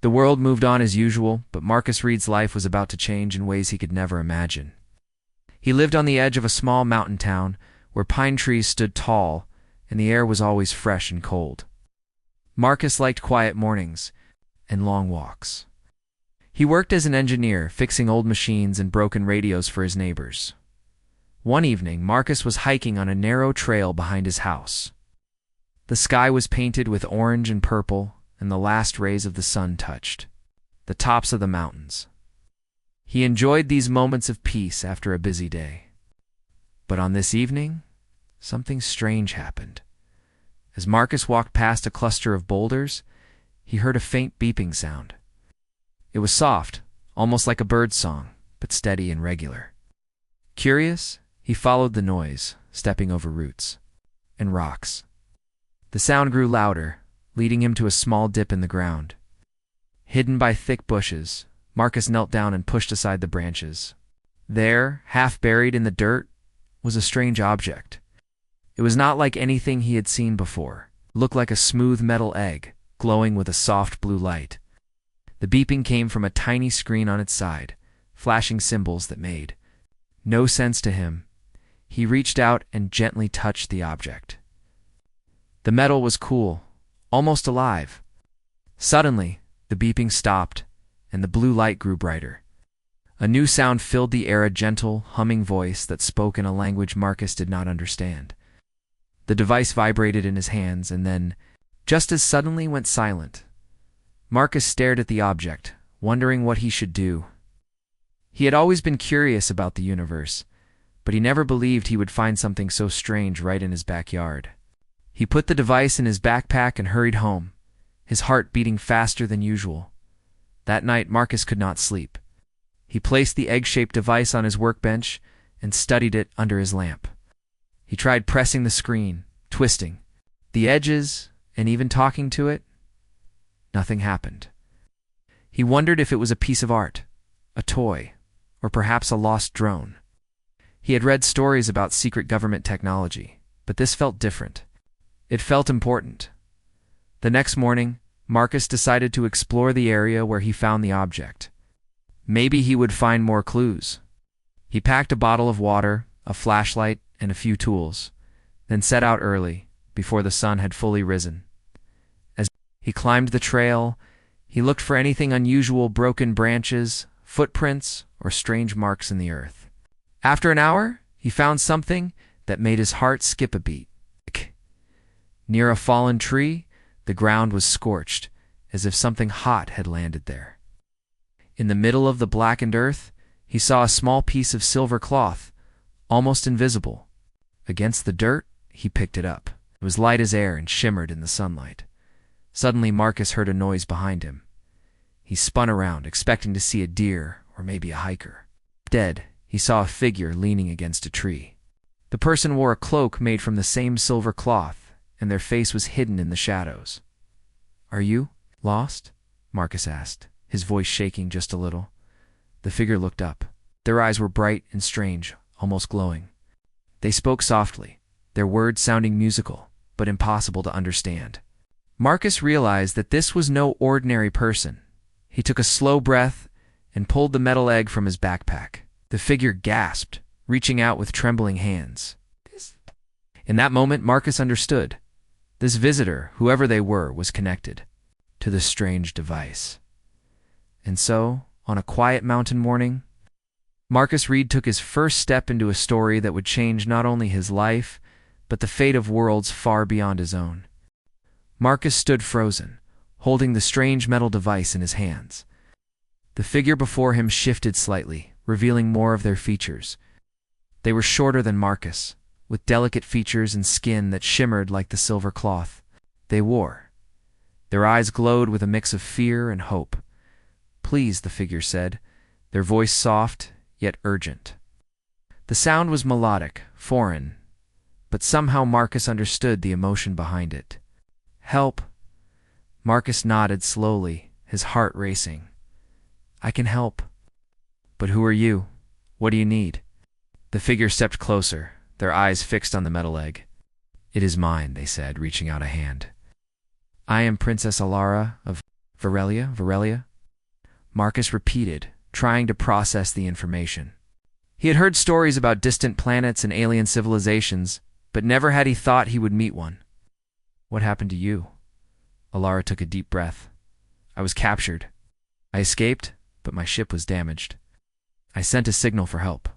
The world moved on as usual, but Marcus Reed's life was about to change in ways he could never imagine. He lived on the edge of a small mountain town where pine trees stood tall and the air was always fresh and cold. Marcus liked quiet mornings and long walks. He worked as an engineer, fixing old machines and broken radios for his neighbors. One evening, Marcus was hiking on a narrow trail behind his house. The sky was painted with orange and purple, and the last rays of the sun touched the tops of the mountains. He enjoyed these moments of peace after a busy day. But on this evening, something strange happened. As Marcus walked past a cluster of boulders, he heard a faint beeping sound. It was soft, almost like a bird's song, but steady and regular. Curious, he followed the noise, stepping over roots and rocks. The sound grew louder, leading him to a small dip in the ground. Hidden by thick bushes, Marcus knelt down and pushed aside the branches. There, half buried in the dirt, was a strange object. It was not like anything he had seen before. It looked like a smooth metal egg, glowing with a soft blue light. The beeping came from a tiny screen on its side, flashing symbols that made no sense to him. He reached out and gently touched the object. The metal was cool, almost alive. Suddenly, the beeping stopped, and the blue light grew brighter. A new sound filled the air, a gentle, humming voice that spoke in a language Marcus did not understand. The device vibrated in his hands and then, just as suddenly, went silent. Marcus stared at the object, wondering what he should do. He had always been curious about the universe, but he never believed he would find something so strange right in his backyard. He put the device in his backpack and hurried home, his heart beating faster than usual. That night, Marcus could not sleep. He placed the egg-shaped device on his workbench and studied it under his lamp. He tried pressing the screen, twisting the edges, and even talking to it. Nothing happened. He wondered if it was a piece of art, a toy, or perhaps a lost drone. He had read stories about secret government technology, but this felt different. It felt important. The next morning, Marcus decided to explore the area where he found the object. Maybe he would find more clues. He packed a bottle of water, a flashlight, and a few tools, then set out early, before the sun had fully risen. As he climbed the trail, he looked for anything unusual: broken branches, footprints, or strange marks in the earth. After an hour, he found something that made his heart skip a beat. Near a fallen tree, the ground was scorched, as if something hot had landed there. In the middle of the blackened earth, he saw a small piece of silver cloth, almost invisible. Against the dirt, he picked it up. It was light as air and shimmered in the sunlight. Suddenly, Marcus heard a noise behind him. He spun around, expecting to see a deer or maybe a hiker. Instead, he saw a figure leaning against a tree. The person wore a cloak made from the same silver cloth, and their face was hidden in the shadows. "Are you lost?" Marcus asked, his voice shaking just a little. The figure looked up. Their eyes were bright and strange, almost glowing. They spoke softly, their words sounding musical, but impossible to understand. Marcus realized that this was no ordinary person. He took a slow breath and pulled the metal egg from his backpack. The figure gasped, reaching out with trembling hands. In that moment, Marcus understood. This visitor, whoever they were, was connected to the strange device. And so, on a quiet mountain morning, Marcus Reed took his first step into a story that would change not only his life, but the fate of worlds far beyond his own. Marcus stood frozen, holding the strange metal device in his hands. The figure before him shifted slightly, revealing more of their features. They were shorter than Marcus, with delicate features and skin that shimmered like the silver cloth they wore. Their eyes glowed with a mix of fear and hope. "Please," the figure said, their voice soft yet urgent. The sound was melodic, foreign, but somehow Marcus understood the emotion behind it. "Help." Marcus nodded slowly, his heart racing. "I can help." "But who are you? What do you need?" The figure stepped closer, their eyes fixed on the metal egg. "It is mine," they said, reaching out a hand. "I am Princess Alara of..." Varelia, Varelia? Marcus repeated, trying to process the information. He had heard stories about distant planets and alien civilizations, but never had he thought he would meet one. What happened to you? Alara took a deep breath. I was captured. I escaped, but my ship was damaged. I sent a signal for help,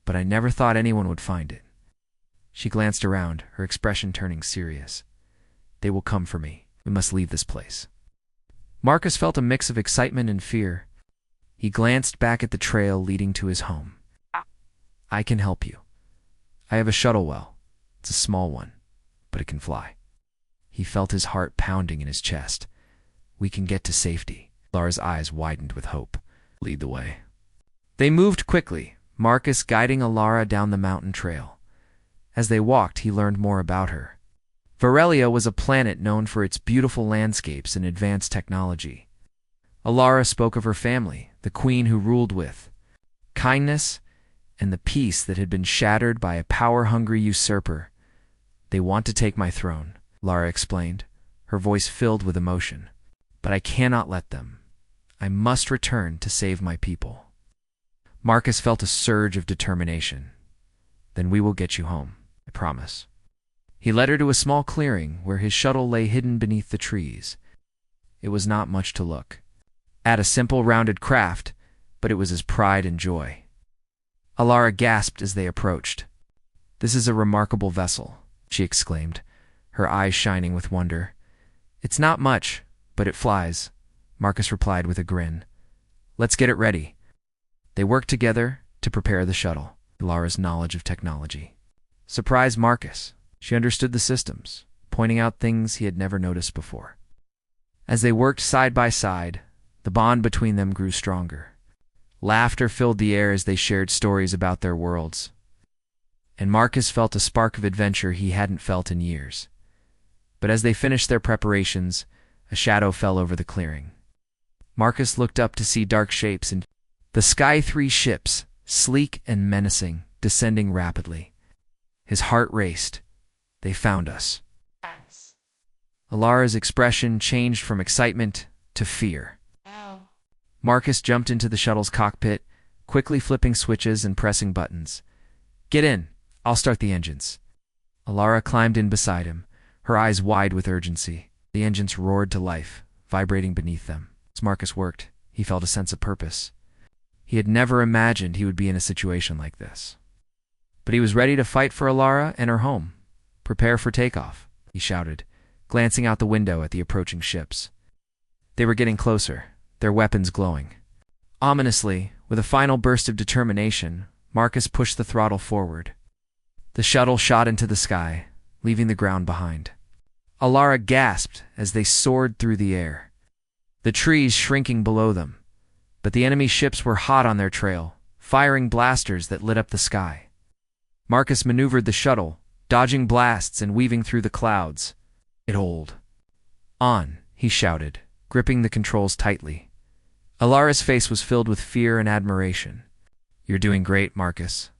but I never thought anyone would find it. She glanced around, her expression turning serious. They will come for me. We must leave this place. Marcus felt a mix of excitement and fear. He glanced back at the trail leading to his home. I can help you. I have a shuttle well. It's a small one, but it can fly. He felt his heart pounding in his chest. We can get to safety. Lara's eyes widened with hope. Lead the way. They moved quickly, Marcus guiding Alara down the mountain trail. As they walked, he learned more about her. Varelia was a planet known for its beautiful landscapes and advanced technology. Alara spoke of her family, the queen who ruled with kindness and the peace that had been shattered by a power-hungry usurper. They want to take my throne, Lara explained, her voice filled with emotion. But I cannot let them. I must return to save my people. Marcus felt a surge of determination. Then we will get you home, I promise. He led her to a small clearing where his shuttle lay hidden beneath the trees. It was not much to look at, a simple rounded craft, but it was his pride and joy. Alara gasped as they approached. This is a remarkable vessel, she exclaimed, her eyes shining with wonder. It's not much, but it flies, Marcus replied with a grin. Let's get it ready. They worked together to prepare the shuttle. Alara's knowledge of technology surprised Marcus. She understood the systems, pointing out things he had never noticed before. As they worked side by side, the bond between them grew stronger. Laughter filled the air as they shared stories about their worlds. And Marcus felt a spark of adventure he hadn't felt in years. But as they finished their preparations, a shadow fell over the clearing. Marcus looked up to see dark shapes in the sky, 3 ships, sleek and menacing, descending rapidly. His heart raced. They found us. Alara's expression changed from excitement to fear. Ow. Marcus jumped into the shuttle's cockpit, quickly flipping switches and pressing buttons. Get in. I'll start the engines. Alara climbed in beside him, her eyes wide with urgency. The engines roared to life, vibrating beneath them. As Marcus worked, he felt a sense of purpose. He had never imagined he would be in a situation like this. But he was ready to fight for Alara and her home. Prepare for takeoff, he shouted, glancing out the window at the approaching ships. They were getting closer, their weapons glowing. Ominously, with a final burst of determination, Marcus pushed the throttle forward. The shuttle shot into the sky, leaving the ground behind. Alara gasped as they soared through the air, the trees shrinking below them. But the enemy ships were hot on their trail, firing blasters that lit up the sky. Marcus maneuvered the shuttle, dodging blasts and weaving through the clouds. It hold. On, he shouted, gripping the controls tightly. Alara's face was filled with fear and admiration. You're doing great, Marcus.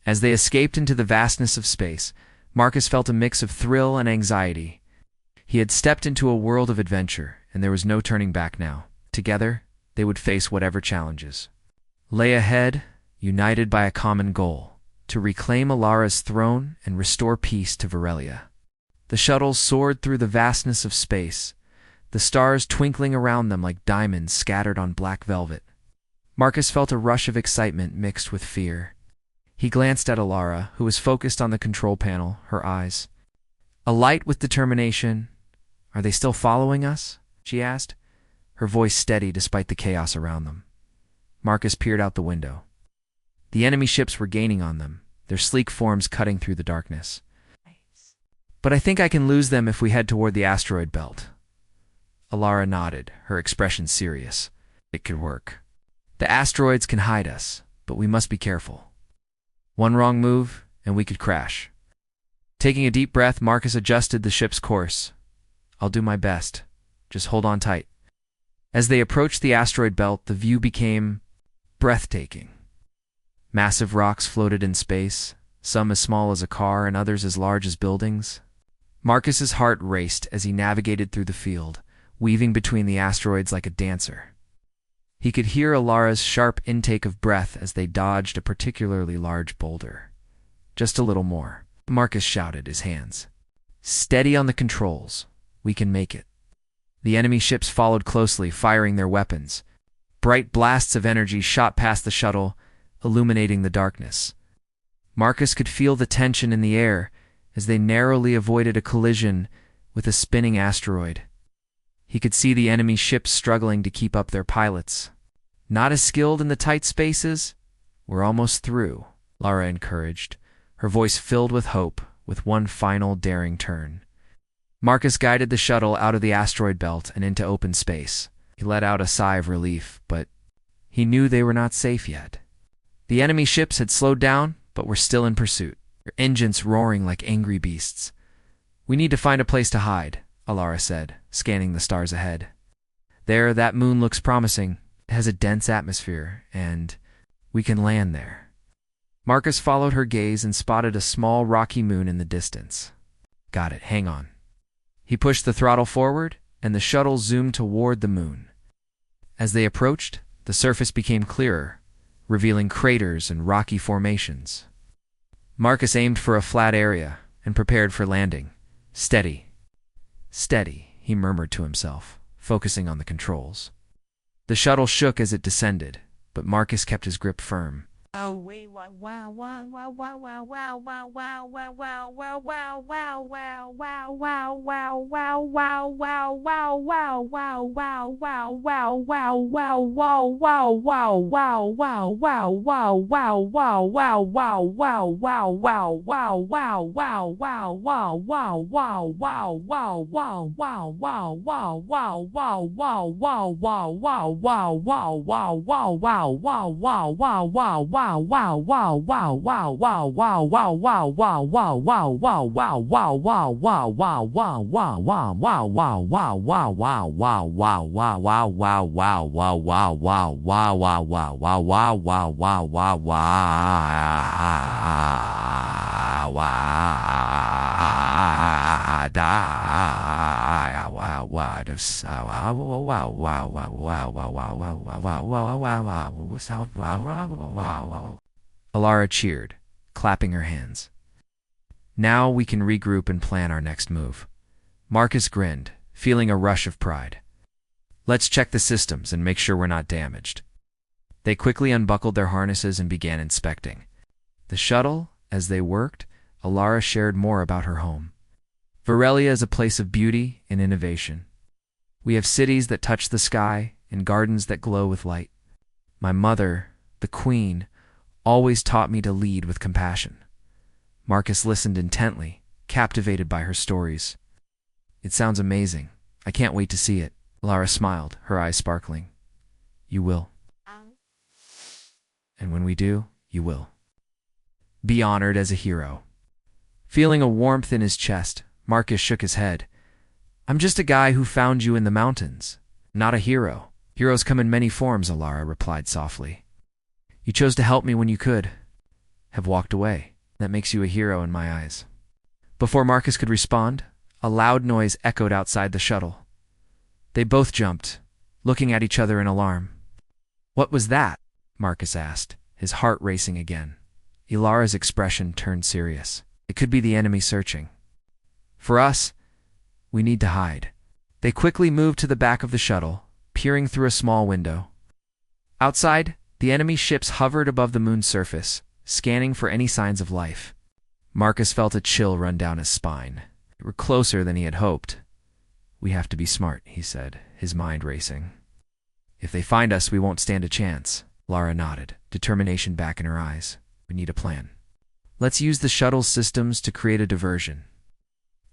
As they escaped into the vastness of space, Marcus felt a mix of thrill and anxiety. He had stepped into a world of adventure, and there was no turning back now. Together, they would face whatever challenges lay ahead, united by a common goal, to reclaim Alara's throne and restore peace to Varelia. The shuttles soared through the vastness of space, the stars twinkling around them like diamonds scattered on black velvet. Marcus felt a rush of excitement mixed with fear. He glanced at Alara, who was focused on the control panel, her eyes alight with determination. Are they still following us? She asked, her voice steady despite the chaos around them. Marcus peered out the window. The enemy ships were gaining on them, their sleek forms cutting through the darkness. But I think I can lose them if we head toward the asteroid belt. Alara nodded, her expression serious. It could work. The asteroids can hide us, but we must be careful. One wrong move, and we could crash. Taking a deep breath, Marcus adjusted the ship's course. I'll do my best. Just hold on tight. As they approached the asteroid belt, the view became breathtaking. Massive rocks floated in space, some as small as a car and others as large as buildings. Marcus's heart raced as he navigated through the field, weaving between the asteroids like a dancer. He could hear Alara's sharp intake of breath as they dodged a particularly large boulder. "Just a little more," Marcus shouted, his hands steady on the controls. "We can make it." The enemy ships followed closely, firing their weapons. Bright blasts of energy shot past the shuttle, illuminating the darkness. Marcus could feel the tension in the air as they narrowly avoided a collision with a spinning asteroid. He could see the enemy ships struggling to keep up their pilots. "Not as skilled in the tight spaces? We're almost through," Lara encouraged, her voice filled with hope, with one final daring turn. Marcus guided the shuttle out of the asteroid belt and into open space. He let out a sigh of relief, but he knew they were not safe yet. The enemy ships had slowed down, but were still in pursuit, their engines roaring like angry beasts. "We need to find a place to hide," Alara said, scanning the stars ahead. "There, that moon looks promising. It has a dense atmosphere, and we can land there." Marcus followed her gaze and spotted a small rocky moon in the distance. "Got it, hang on." He pushed the throttle forward, and the shuttle zoomed toward the moon. As they approached, the surface became clearer, revealing craters and rocky formations. Marcus aimed for a flat area and prepared for landing. "Steady. Steady," he murmured to himself, focusing on the controls. The shuttle shook as it descended, but Marcus kept his grip firm. Alara cheered, clapping her hands. "Now we can regroup and plan our next move." Marcus grinned, feeling a rush of pride. "Let's check the systems and make sure we're not damaged." They quickly unbuckled their harnesses and began inspecting the shuttle. As they worked, Alara shared more about her home. "Varelia is a place of beauty and innovation. We have cities that touch the sky and gardens that glow with light. My mother, the queen, always taught me to lead with compassion." Marcus listened intently, captivated by her stories. "It sounds amazing. I can't wait to see it." Lara smiled, her eyes sparkling. "You will. And when we do, you will be honored as a hero." Feeling a warmth in his chest, Marcus shook his head. "I'm just a guy who found you in the mountains, not a hero." "Heroes come in many forms," Alara replied softly. "You chose to help me when you could, have walked away. That makes you a hero in my eyes." Before Marcus could respond, a loud noise echoed outside the shuttle. They both jumped, looking at each other in alarm. "What was that?" Marcus asked, his heart racing again. Ilara's expression turned serious. "It could be the enemy searching. For us, we need to hide." They quickly moved to the back of the shuttle, peering through a small window. Outside, the enemy ships hovered above the moon's surface, scanning for any signs of life. Marcus felt a chill run down his spine. They were closer than he had hoped. "We have to be smart," he said, his mind racing. "If they find us, we won't stand a chance." Lara nodded, determination back in her eyes. "We need a plan. Let's use the shuttle's systems to create a diversion.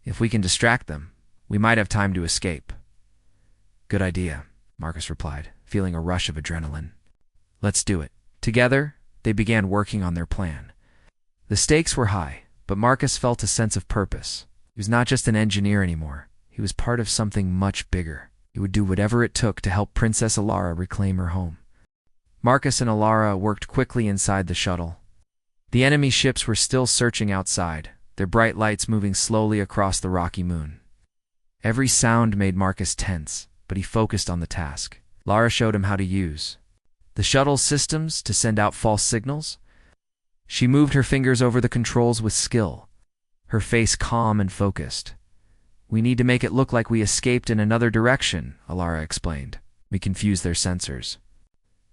If we can distract them, we might have time to escape." "Good idea," Marcus replied, feeling a rush of adrenaline. "Let's do it." Together, they began working on their plan. The stakes were high, but Marcus felt a sense of purpose. He was not just an engineer anymore. He was part of something much bigger. He would do whatever it took to help Princess Alara reclaim her home. Marcus and Alara worked quickly inside the shuttle. The enemy ships were still searching outside, their bright lights moving slowly across the rocky moon. Every sound made Marcus tense, but he focused on the task. Lara showed him how to use the shuttle's systems to send out false signals. She moved her fingers over the controls with skill, her face calm and focused. "We need to make it look like we escaped in another direction," Alara explained. "We confused their sensors.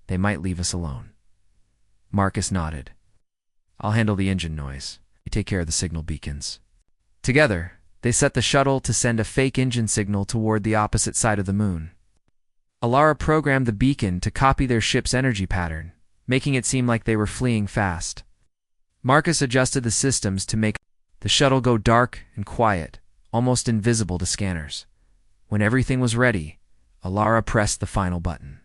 They might leave us alone." Marcus nodded. "I'll handle the engine noise. You take care of the signal beacons." Together, they set the shuttle to send a fake engine signal toward the opposite side of the moon. Alara programmed the beacon to copy their ship's energy pattern, making it seem like they were fleeing fast. Marcus adjusted the systems to make the shuttle go dark and quiet, almost invisible to scanners. When everything was ready, Alara pressed the final button.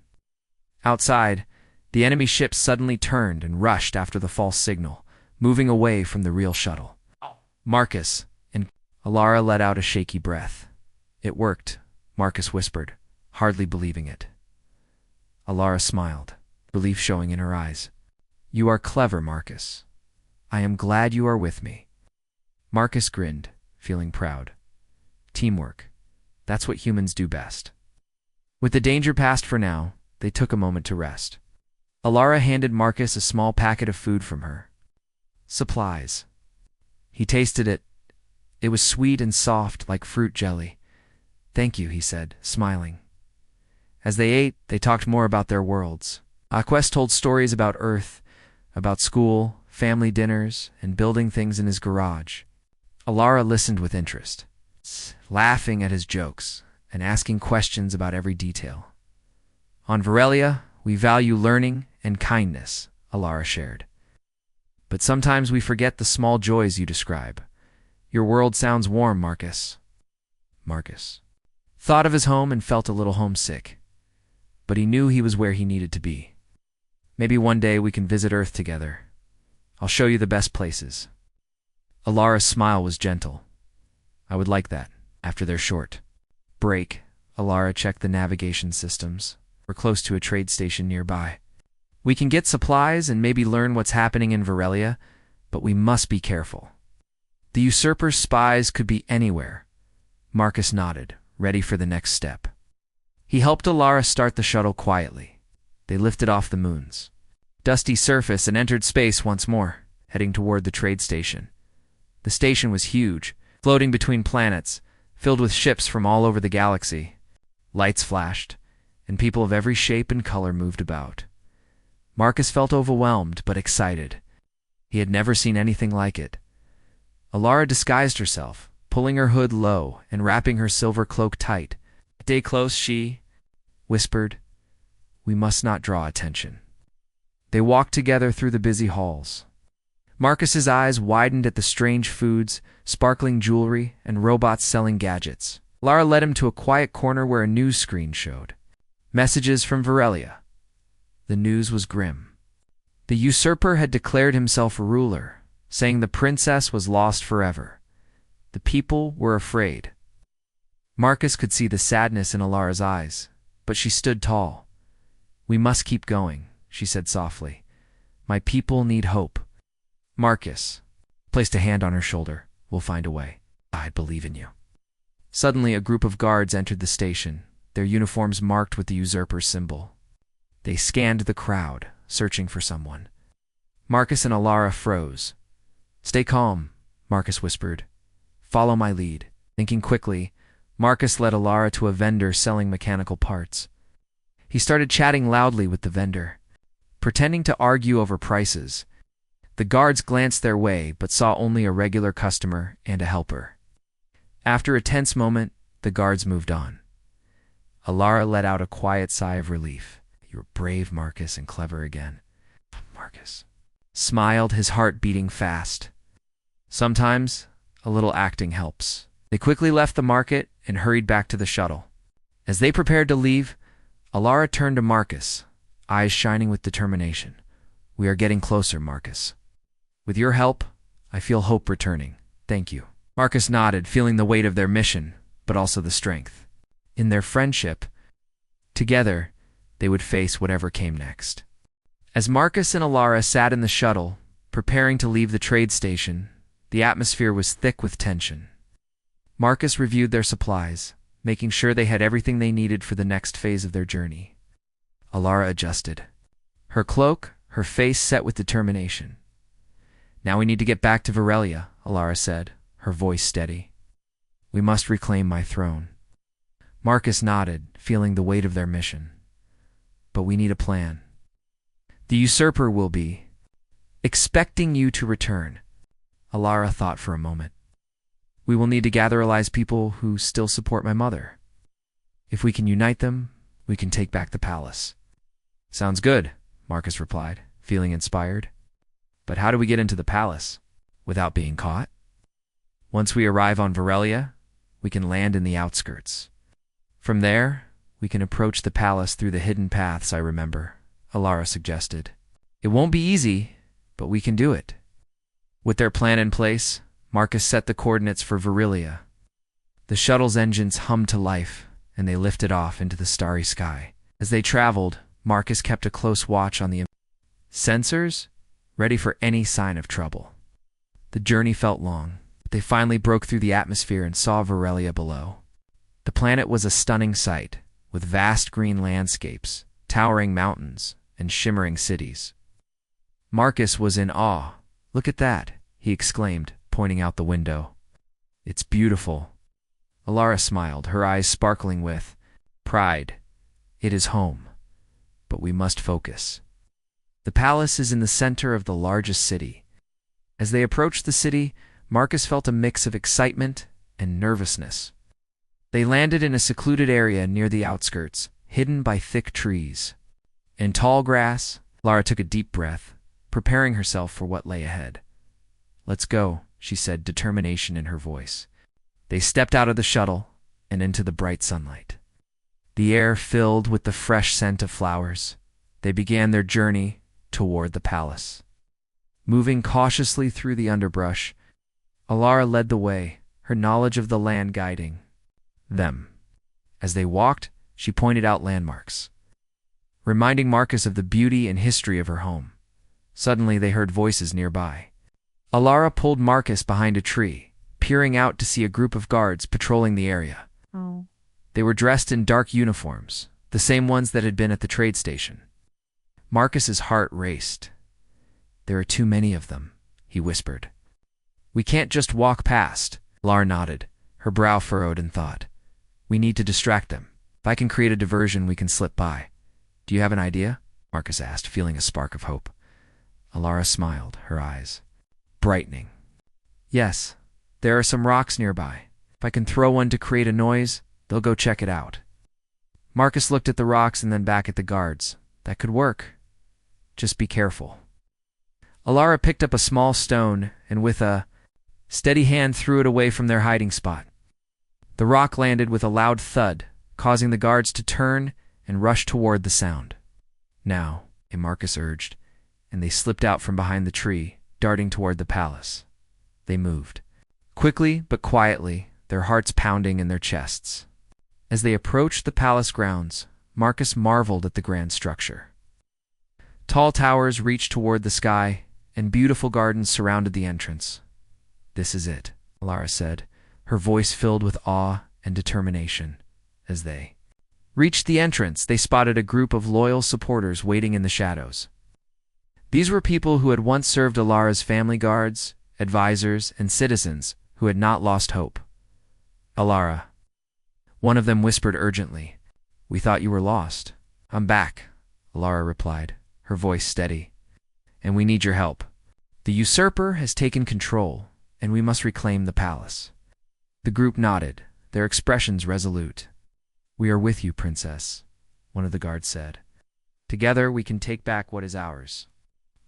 Outside, the enemy ship suddenly turned and rushed after the false signal, moving away from the real shuttle. Marcus and Alara let out a shaky breath. "It worked," Marcus whispered, hardly believing it. Alara smiled, relief showing in her eyes. "You are clever, Marcus. I am glad you are with me." Marcus grinned, feeling proud. Teamwork. That's what humans do best. With the danger past for now, they took a moment to rest. Alara handed Marcus a small packet of food from her. Supplies. He tasted it. It was sweet and soft like fruit jelly. "Thank you," he said, smiling. As they ate, they talked more about their worlds. Aquest told stories about Earth, about school, family dinners, and building things in his garage. Alara listened with interest, laughing at his jokes and asking questions about every detail. "On Varelia, we value learning and kindness," Alara shared. "But sometimes we forget the small joys you describe. Your world sounds warm, Marcus." Marcus thought of his home and felt a little homesick, but he knew he was where he needed to be. "Maybe one day we can visit Earth together. I'll show you the best places." Alara's smile was gentle. "I would like that." After their short break, Alara checked the navigation systems. "We're close to a trade station nearby. We can get supplies and maybe learn what's happening in Varelia, but we must be careful. The usurper's spies could be anywhere." Marcus nodded, ready for the next step. He helped Alara start the shuttle quietly. They lifted off the moon's dusty surface and entered space once more, heading toward the trade station. The station was huge, floating between planets, filled with ships from all over the galaxy. Lights flashed, and people of every shape and color moved about. Marcus felt overwhelmed but excited. He had never seen anything like it. Alara disguised herself, pulling her hood low and wrapping her silver cloak tight. "Stay close," she whispered. "We must not draw attention." They walked together through the busy halls. Marcus's eyes widened at the strange foods, sparkling jewelry, and robots selling gadgets. Lara led him to a quiet corner where a news screen showed messages from Varelia. The news was grim. The usurper had declared himself ruler, saying the princess was lost forever. The people were afraid. Marcus could see the sadness in Alara's eyes, but she stood tall. "We must keep going," she said softly. "My people need hope." Marcus placed a hand on her shoulder. "We'll find a way. I believe in you." Suddenly, a group of guards entered the station, their uniforms marked with the usurper's symbol. They scanned the crowd, searching for someone. Marcus and Alara froze. "Stay calm," Marcus whispered. "Follow my lead." Thinking quickly, Marcus led Alara to a vendor selling mechanical parts. He started chatting loudly with the vendor, pretending to argue over prices. The guards glanced their way but saw only a regular customer and a helper. After a tense moment, the guards moved on. Alara let out a quiet sigh of relief. "You're brave, Marcus, and clever again." Marcus smiled, his heart beating fast. "Sometimes a little acting helps." They quickly left the market and hurried back to the shuttle. As they prepared to leave, Alara turned to Marcus, eyes shining with determination. "We are getting closer, Marcus. With your help, I feel hope returning. Thank you." Marcus nodded, feeling the weight of their mission, but also the strength. In their friendship, together, they would face whatever came next. As Marcus and Alara sat in the shuttle, preparing to leave the trade station, the atmosphere was thick with tension. Marcus reviewed their supplies, making sure they had everything they needed for the next phase of their journey. Alara adjusted. Her cloak, her face set with determination. Now we need to get back to Varelia, Alara said, her voice steady. We must reclaim my throne. Marcus nodded, feeling the weight of their mission. But we need a plan. The usurper will be expecting you to return. Alara thought for a moment. We will need to gather allies people who still support my mother. If we can unite them, we can take back the palace. Sounds good, Marcus replied, feeling inspired. But how do we get into the palace without being caught? Once we arrive on Varelia, we can land in the outskirts. From there, we can approach the palace through the hidden paths I remember, Alara suggested. It won't be easy, but we can do it. With their plan in place, Marcus set the coordinates for Varelia. The shuttle's engines hummed to life, and they lifted off into the starry sky. As they traveled, Marcus kept a close watch on the sensors, ready for any sign of trouble. The journey felt long, but they finally broke through the atmosphere and saw Varelia below. The planet was a stunning sight, with vast green landscapes, towering mountains, and shimmering cities. Marcus was in awe. Look at that, he exclaimed, pointing out the window. It's beautiful. Alara smiled, her eyes sparkling with pride. It is home, but we must focus. The palace is in the center of the largest city. As they approached the city, Marcus felt a mix of excitement and nervousness. They landed in a secluded area near the outskirts, hidden by thick trees. In tall grass, Lara took a deep breath, preparing herself for what lay ahead. Let's go, she said, determination in her voice. They stepped out of the shuttle and into the bright sunlight. The air filled with the fresh scent of flowers. They began their journey toward the palace. Moving cautiously through the underbrush, Alara led the way, her knowledge of the land guiding them. As they walked, she pointed out landmarks, reminding Marcus of the beauty and history of her home. Suddenly they heard voices nearby. Alara pulled Marcus behind a tree, peering out to see a group of guards patrolling the area. Oh. They were dressed in dark uniforms, the same ones that had been at the trade station. Marcus's heart raced. There are too many of them, he whispered. We can't just walk past. Alara nodded, her brow furrowed in thought. We need to distract them. If I can create a diversion, we can slip by. Do you have an idea? Marcus asked, feeling a spark of hope. Alara smiled, her eyes brightening. Yes, there are some rocks nearby. If I can throw one to create a noise, they'll go check it out. Marcus looked at the rocks and then back at the guards. That could work. Just be careful. Alara picked up a small stone and with a steady hand threw it away from their hiding spot. The rock landed with a loud thud, causing the guards to turn and rush toward the sound. Now, Marcus urged, and they slipped out from behind the tree, darting toward the palace. They moved. Quickly but quietly, their hearts pounding in their chests. As they approached the palace grounds, Marcus marveled at the grand structure. Tall towers reached toward the sky, and beautiful gardens surrounded the entrance. This is it, Alara said, her voice filled with awe and determination. As they reached the entrance, they spotted a group of loyal supporters waiting in the shadows. These were people who had once served Alara's family guards, advisors, and citizens who had not lost hope. Alara. One of them whispered urgently, We thought you were lost. I'm back, Alara replied, her voice steady. And we need your help. The usurper has taken control, and we must reclaim the palace. The group nodded, their expressions resolute. We are with you, princess, one of the guards said. Together we can take back what is ours.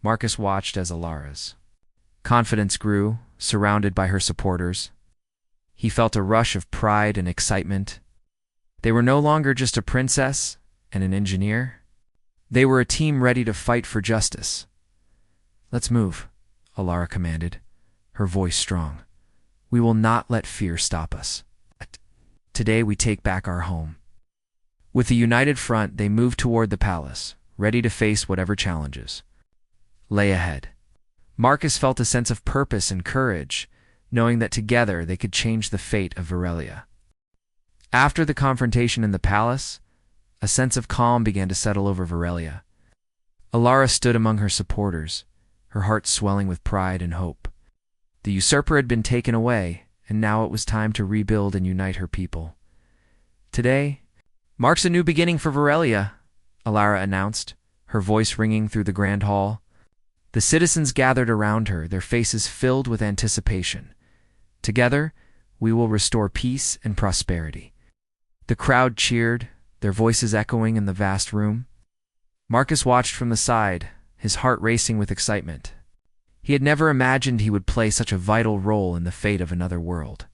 Marcus watched as Alara's confidence grew, surrounded by her supporters. He felt a rush of pride and excitement. They were no longer just a princess and an engineer. They were a team ready to fight for justice. Let's move, Alara commanded, her voice strong. We will not let fear stop us. Today we take back our home. With a united front, they moved toward the palace, ready to face whatever challenges lay ahead. Marcus felt a sense of purpose and courage, knowing that together they could change the fate of Varelia. After the confrontation in the palace, a sense of calm began to settle over Varelia. Alara stood among her supporters, her heart swelling with pride and hope. The usurper had been taken away, and now it was time to rebuild and unite her people. Today marks a new beginning for Varelia, Alara announced, her voice ringing through the grand hall. The citizens gathered around her, their faces filled with anticipation. Together, we will restore peace and prosperity. The crowd cheered, their voices echoing in the vast room. Marcus watched from the side, his heart racing with excitement. He had never imagined he would play such a vital role in the fate of another world.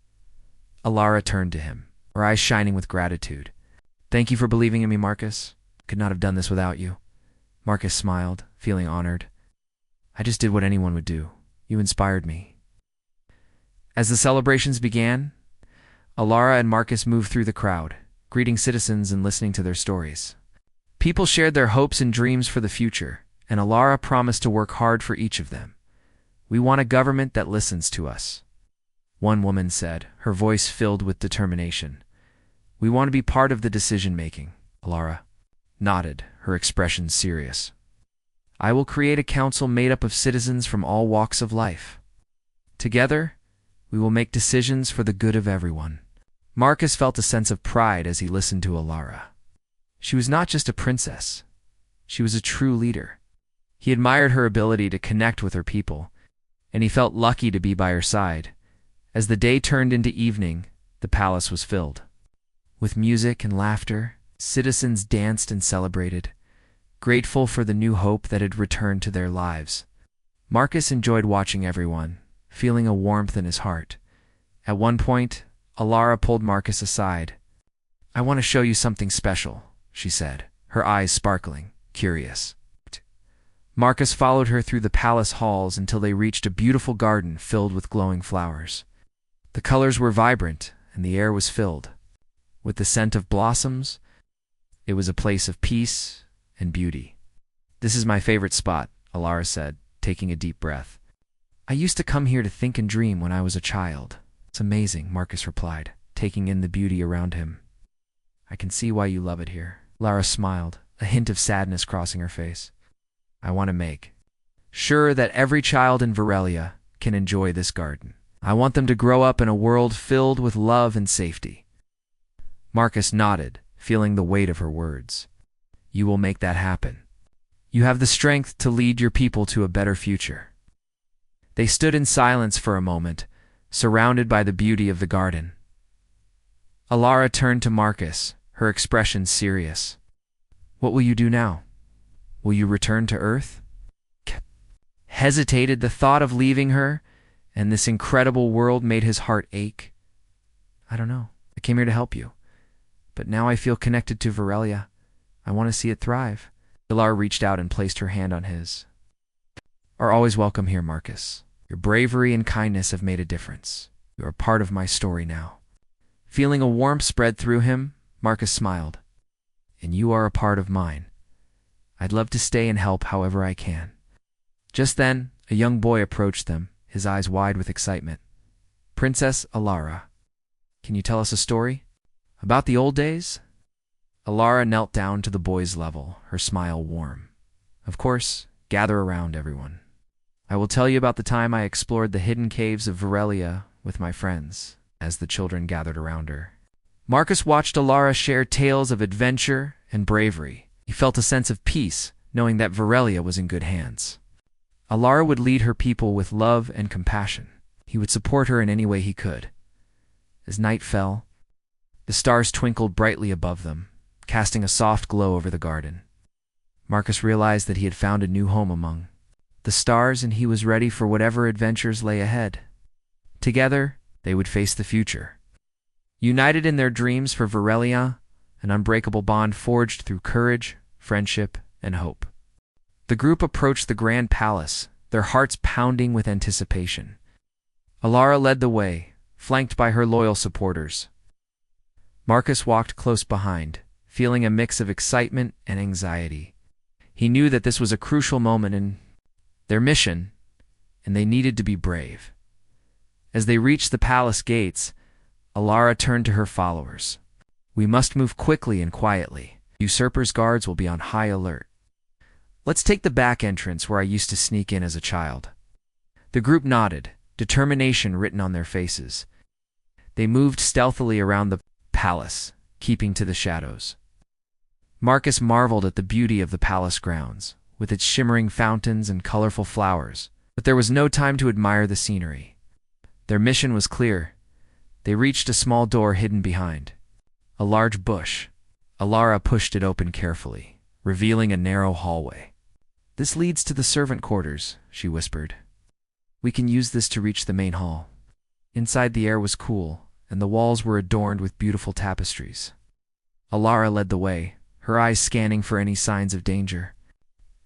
Alara turned to him, her eyes shining with gratitude. "Thank you for believing in me, Marcus. Could not have done this without you." Marcus smiled, feeling honored. "I just did what anyone would do. You inspired me." As the celebrations began, Alara and Marcus moved through the crowd, greeting citizens and listening to their stories. People shared their hopes and dreams for the future, and Alara promised to work hard for each of them. "We want a government that listens to us," one woman said, her voice filled with determination. "We want to be part of the decision-making." Alara nodded, her expression serious. "I will create a council made up of citizens from all walks of life. Together, we will make decisions for the good of everyone." Marcus felt a sense of pride as he listened to Alara. She was not just a princess. She was a true leader. He admired her ability to connect with her people, and he felt lucky to be by her side. As the day turned into evening, the palace was filled. With music and laughter, citizens danced and celebrated, grateful for the new hope that had returned to their lives. Marcus enjoyed watching everyone, feeling a warmth in his heart. At one point, Alara pulled Marcus aside. "I want to show you something special," she said, her eyes sparkling, curious. Marcus followed her through the palace halls until they reached a beautiful garden filled with glowing flowers. The colors were vibrant, and the air was filled with the scent of blossoms. It was a place of peace and beauty. "This is my favorite spot," Alara said, taking a deep breath. "I used to come here to think and dream when I was a child." "It's amazing," Marcus replied, taking in the beauty around him. "I can see why you love it here." Lara smiled, a hint of sadness crossing her face. "I want to make sure that every child in Varelia can enjoy this garden. I want them to grow up in a world filled with love and safety." Marcus nodded, feeling the weight of her words. "You will make that happen. You have the strength to lead your people to a better future." They stood in silence for a moment, surrounded by the beauty of the garden. Alara turned to Marcus, her expression serious. "What will you do now? Will you return to Earth?" Hesitated. The thought of leaving her and this incredible world made his heart ache. "I don't know. I came here to help you. But now I feel connected to Varelia. I want to see it thrive." Alara reached out and placed her hand on his. "Are always welcome here, Marcus. Your bravery and kindness have made a difference. You are part of my story now." Feeling a warmth spread through him, Marcus smiled. "And you are a part of mine. I'd love to stay and help however I can." Just then, a young boy approached them, his eyes wide with excitement. "Princess Alara, can you tell us a story about the old days?" Alara knelt down to the boy's level, her smile warm. "Of course, gather around, everyone. I will tell you about the time I explored the hidden caves of Varelia with my friends." As the children gathered around her, Marcus watched Alara share tales of adventure and bravery. He felt a sense of peace, knowing that Varelia was in good hands. Alara would lead her people with love and compassion. He would support her in any way he could. As night fell, the stars twinkled brightly above them, casting a soft glow over the garden. Marcus realized that he had found a new home among the stars, and he was ready for whatever adventures lay ahead. Together, they would face the future. United in their dreams for Varelia, an unbreakable bond forged through courage, friendship, and hope. The group approached the grand palace, their hearts pounding with anticipation. Alara led the way, flanked by her loyal supporters. Marcus walked close behind, feeling a mix of excitement and anxiety. He knew that this was a crucial moment in their mission, and they needed to be brave. As they reached the palace gates, Alara turned to her followers. We must move quickly and quietly. Usurper's guards will be on high alert. Let's take the back entrance where I used to sneak in as a child. The group nodded, determination written on their faces. They moved stealthily around the palace, keeping to the shadows. Marcus marveled at the beauty of the palace grounds, with its shimmering fountains and colorful flowers, but there was no time to admire the scenery. Their mission was clear. They reached a small door hidden behind a large bush. Alara pushed it open carefully, revealing a narrow hallway. "This leads to the servant quarters," she whispered. "We can use this to reach the main hall." Inside, the air was cool, and the walls were adorned with beautiful tapestries. Alara led the way, her eyes scanning for any signs of danger.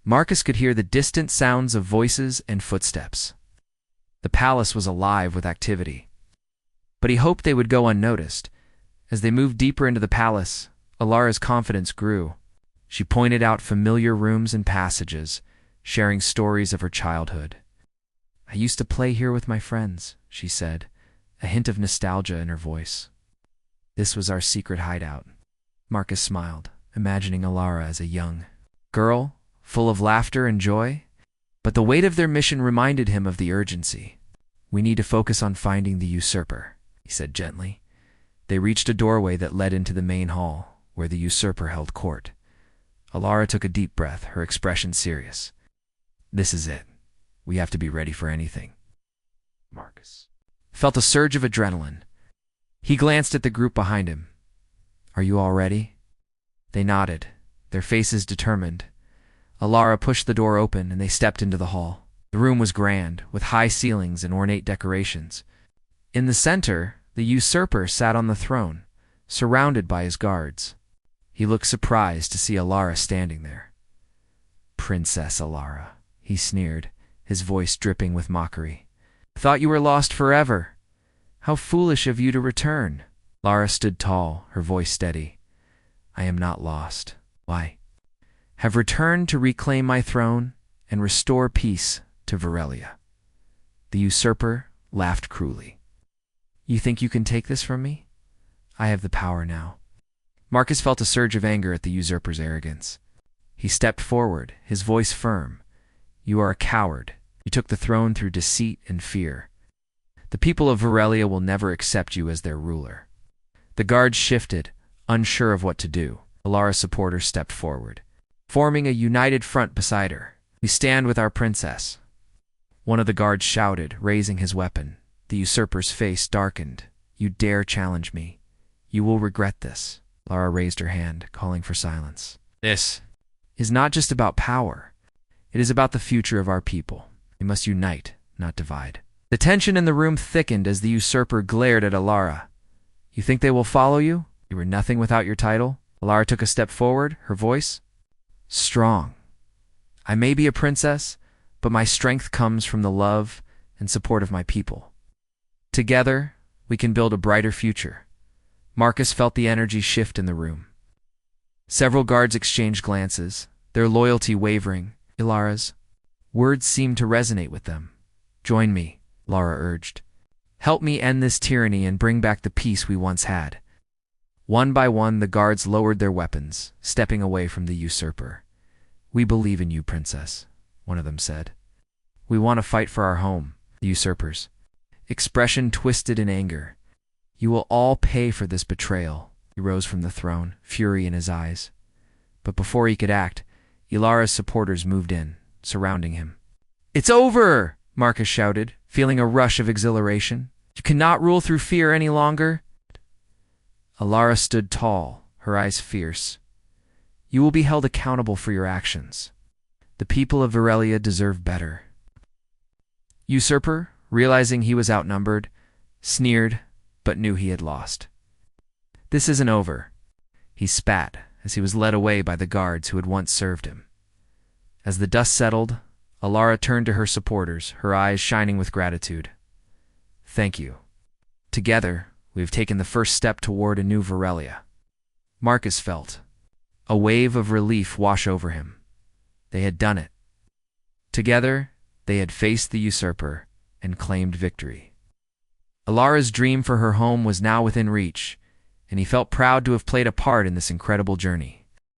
Marcus could hear the distant sounds of voices and footsteps. The palace was alive with activity. But he hoped they would go unnoticed. As they moved deeper into the palace, Alara's confidence grew. She pointed out familiar rooms and passages, sharing stories of her childhood. "I used to play here with my friends," she said, a hint of nostalgia in her voice. "This was our secret hideout." Marcus smiled, imagining Alara as a young girl, full of laughter and joy. But the weight of their mission reminded him of the urgency. "We need to focus on finding the usurper," he said gently. They reached a doorway that led into the main hall, where the usurper held court. Alara took a deep breath, her expression serious. "This is it. We have to be ready for anything." Marcus felt a surge of adrenaline. He glanced at the group behind him. "Are you all ready?" They nodded, their faces determined. Alara pushed the door open and they stepped into the hall. The room was grand, with high ceilings and ornate decorations. In the center, the usurper sat on the throne, surrounded by his guards. He looked surprised to see Alara standing there. "Princess Alara," he sneered, his voice dripping with mockery. "Thought you were lost forever. How foolish of you to return." Alara stood tall, her voice steady. "I am not lost. Why? Have returned to reclaim my throne and restore peace to Verelia." The usurper laughed cruelly. "You think you can take this from me? I have the power now." Marcus felt a surge of anger at the usurper's arrogance. He stepped forward, his voice firm. "You are a coward. You took the throne through deceit and fear. The people of Verelia will never accept you as their ruler." The guards shifted, unsure of what to do. Alara's supporters stepped forward, forming a united front beside her. "We stand with our princess." One of the guards shouted, raising his weapon. The usurper's face darkened. "You dare challenge me. You will regret this." Alara raised her hand, calling for silence. "This is not just about power. It is about the future of our people. We must unite, not divide." The tension in the room thickened as the usurper glared at Alara. "You think they will follow you? You were nothing without your title." Alara took a step forward, her voice strong. "I may be a princess, but my strength comes from the love and support of my people. Together, we can build a brighter future." Marcus felt the energy shift in the room. Several guards exchanged glances, their loyalty wavering. Alara's words seemed to resonate with them. "Join me," Alara urged. "Help me end this tyranny and bring back the peace we once had." One by one, the guards lowered their weapons, stepping away from the usurper. "We believe in you, princess," one of them said. "We want to fight for our home." The usurper's expression twisted in anger. "You will all pay for this betrayal." He rose from the throne, fury in his eyes. But before he could act, Alara's supporters moved in, surrounding him. "It's over!" Marcus shouted, feeling a rush of exhilaration. "You cannot rule through fear any longer." Alara stood tall, her eyes fierce. "You will be held accountable for your actions. The people of Verelia deserve better." Usurper, realizing he was outnumbered, sneered, but knew he had lost. "This isn't over," he spat as he was led away by the guards who had once served him. As the dust settled, Alara turned to her supporters, her eyes shining with gratitude. "Thank you. Together, we have taken the first step toward a new Verelia." Marcus felt a wave of relief wash over him. They had done it. Together, they had faced the usurper and claimed victory. Alara's dream for her home was now within reach, and he felt proud to have played a part in this incredible journey.